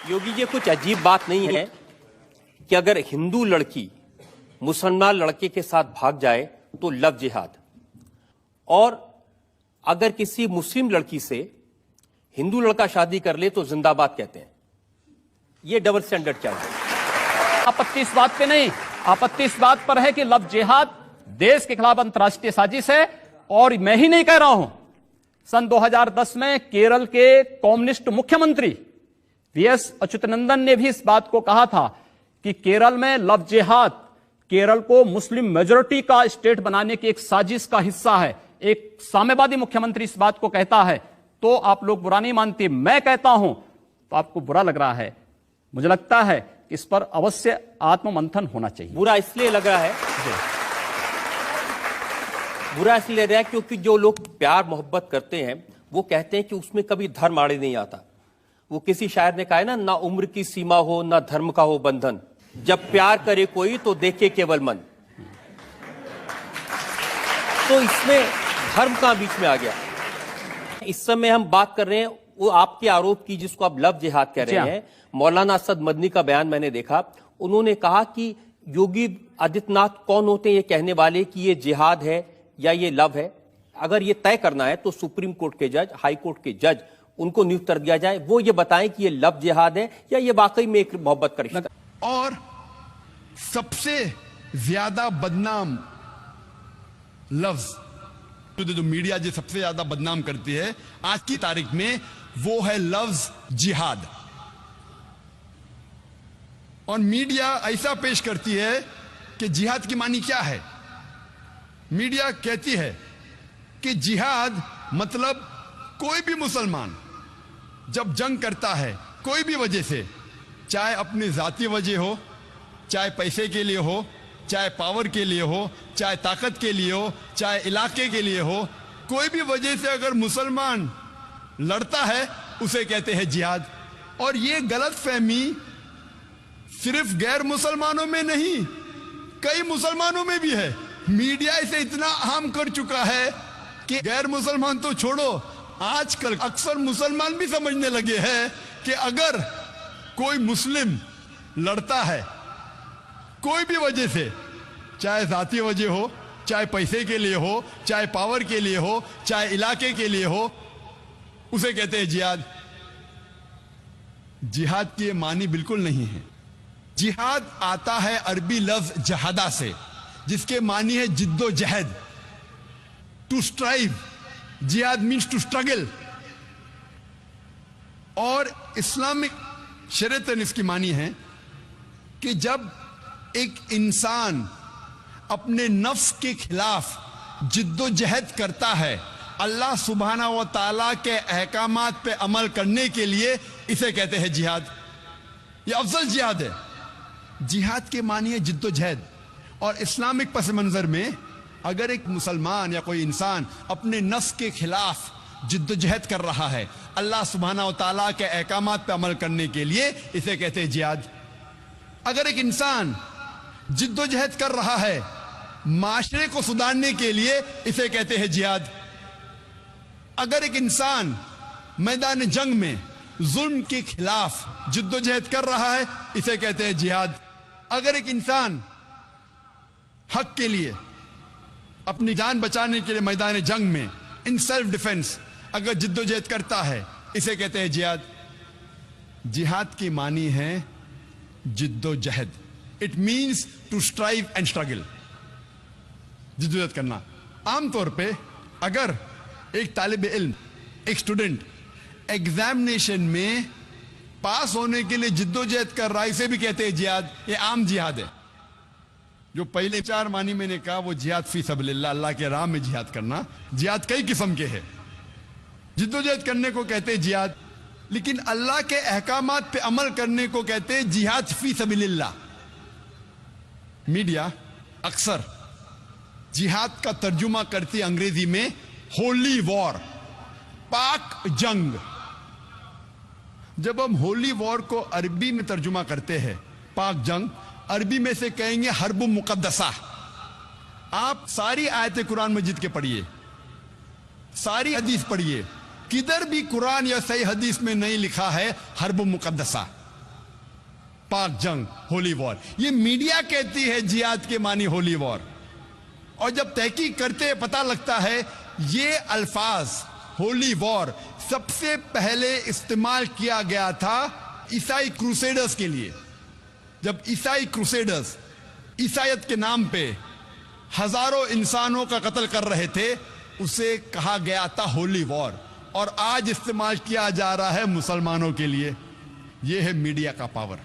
योगी जी, कुछ अजीब बात नहीं है कि अगर हिंदू लड़की मुसलमान लड़के के साथ भाग जाए तो लव जिहाद, और अगर किसी मुस्लिम लड़की से हिंदू लड़का शादी कर ले तो जिंदाबाद कहते हैं। ये डबल स्टैंडर्ड क्या है? आपत्ति इस बात पे नहीं, आपत्ति इस बात पर है कि लव जिहाद देश के खिलाफ अंतर्राष्ट्रीय साजिश है। और मैं ही नहीं कह रहा हूं, सन 2010 में केरल के कम्युनिस्ट मुख्यमंत्री वीएस अच्युतानंदन ने भी इस बात को कहा था कि केरल में लव जिहाद केरल को मुस्लिम मेजॉरिटी का स्टेट बनाने की एक साजिश का हिस्सा है। एक साम्यवादी मुख्यमंत्री इस बात को कहता है तो आप लोग बुरा नहीं मानते, मैं कहता हूं तो आपको बुरा लग रहा है। मुझे लगता है कि इस पर अवश्य आत्ममंथन होना चाहिए। बुरा इसलिए लग रहा है, बुरा इसलिए लग रहा है क्योंकि जो लोग प्यार मोहब्बत करते हैं वो कहते हैं कि उसमें कभी धर्म आड़े नहीं आता। वो किसी शायर ने कहा है ना उम्र की सीमा हो ना धर्म का हो बंधन, जब प्यार करे कोई तो देखे केवल मन। तो इसमें धर्म का बीच में आ गया। इस समय हम बात कर रहे हैं वो आपके आरोप की जिसको आप लव जिहाद कह रहे हैं। मौलाना असद मदनी का बयान मैंने देखा, उन्होंने कहा कि योगी आदित्यनाथ कौन होते हैं ये कहने वाले कि ये जिहाद है या ये लव है। अगर ये तय करना है तो सुप्रीम कोर्ट के जज, हाई कोर्ट के जज, उनको नियुक्त कर दिया जाए, वो ये बताएं कि ये लव जिहाद है या ये वाकई में एक मोहब्बत का रिश्ता। और सबसे ज्यादा बदनाम लफ्ज जो मीडिया जो सबसे ज्यादा बदनाम करती है आज की तारीख में, वो है लफ्ज जिहाद। और मीडिया ऐसा पेश करती है कि जिहाद की मानी क्या है। मीडिया कहती है कि जिहाद मतलब कोई भी मुसलमान जब जंग करता है कोई भी वजह से, चाहे अपनी जाती वजह हो, चाहे पैसे के लिए हो, चाहे पावर के लिए हो, चाहे ताकत के लिए हो, चाहे इलाके के लिए हो, कोई भी वजह से अगर मुसलमान लड़ता है उसे कहते हैं जिहाद। और ये गलत फहमी सिर्फ गैर मुसलमानों में नहीं, कई मुसलमानों में भी है। मीडिया इसे इतना आम कर चुका है कि गैर मुसलमान तो छोड़ो, आजकल अक्सर मुसलमान भी समझने लगे हैं कि अगर कोई मुस्लिम लड़ता है कोई भी वजह से, चाहे जाती वजह हो, चाहे पैसे के लिए हो, चाहे पावर के लिए हो, चाहे इलाके के लिए हो, उसे कहते हैं जिहाद। जिहाद की ये मानी बिल्कुल नहीं है। जिहाद आता है अरबी लफ्ज जहादा से, जिसके मानी है जिद्दोजहद, टू स्ट्राइव। जिहाद मीन्स टू स्ट्रगल। और इस्लामिक शरीयत ने इसकी मानी है कि जब एक इंसान अपने नफ्स के खिलाफ जिद्दोजहद करता है अल्लाह सुब्हाना व ताला के अहकामात पे अमल करने के लिए, इसे कहते हैं जिहाद। यह अफजल जिहाद है। जिहाद के मानी है जिद्दोजहद। और इस्लामिक पस मंजर में अगर एक मुसलमान या कोई इंसान अपने नफ्स के खिलाफ जिद्दोजहद कर रहा है अल्लाह सुब्हाना व ताला के अहकामात पे अमल करने के लिए, इसे कहते हैं जिहाद। अगर एक इंसान जिद्दोजहद कर रहा है माशरे को सुधारने के लिए, इसे कहते हैं जिहाद। अगर एक इंसान मैदान जंग में जुल्म के खिलाफ जिद्दोजहद कर रहा है, इसे कहते हैं जिहाद। अगर एक इंसान हक के लिए अपनी जान बचाने के लिए मैदान जंग में इन सेल्फ डिफेंस अगर जिद्दोजहद करता है, इसे कहते हैं जिहाद। जिहाद की मानी है जिद्दोजहद। It means to strive and struggle, जिद्दोजहद करना। आमतौर पे अगर एक तालिब इल्म, एक स्टूडेंट एग्जामिनेशन में पास होने के लिए जिद्दोजहद कर रहा है, इसे भी कहते हैं जिहाद। ये आम जिहाद है। जो पहले 4 मानी मैंने कहा वो जिहाद फी सबलिल्लाह, अल्लाह के राह में जिहाद करना। जिहाद कई किस्म के हैं। जिद्दोजहद करने को कहते हैं जिहाद, लेकिन अल्लाह के अहकामात पे अमल करने को कहते हैं जिहाद फी सबलिल्लाह। मीडिया अक्सर जिहाद का तर्जुमा करती है अंग्रेजी में होली वॉर, पाक जंग। जब हम होली वॉर को अरबी में तर्जुमा करते हैं पाक जंग, अरबी में से कहेंगे हर्ब मुकद्दसा। आप सारी आयतें कुरान मजीद के पढ़िए, सारी हदीस पढ़िए, किधर भी कुरान या सही हदीस में नहीं लिखा है हर्ब मुकद्दसा। पाक जंग, होली वॉर। ये मीडिया कहती है जिहाद के मानी होली वॉर, और जब तहकीक करते पता लगता है ये अल्फाज होली वॉर सबसे पहले इस्तेमाल किया गया था ईसाई क्रूसेडर्स के लिए। जब ईसाई क्रूसेडर्स ईसाईयत के नाम पे हजारों इंसानों का कत्ल कर रहे थे, उसे कहा गया था होली वॉर, और आज इस्तेमाल किया जा रहा है मुसलमानों के लिए। यह है मीडिया का पावर।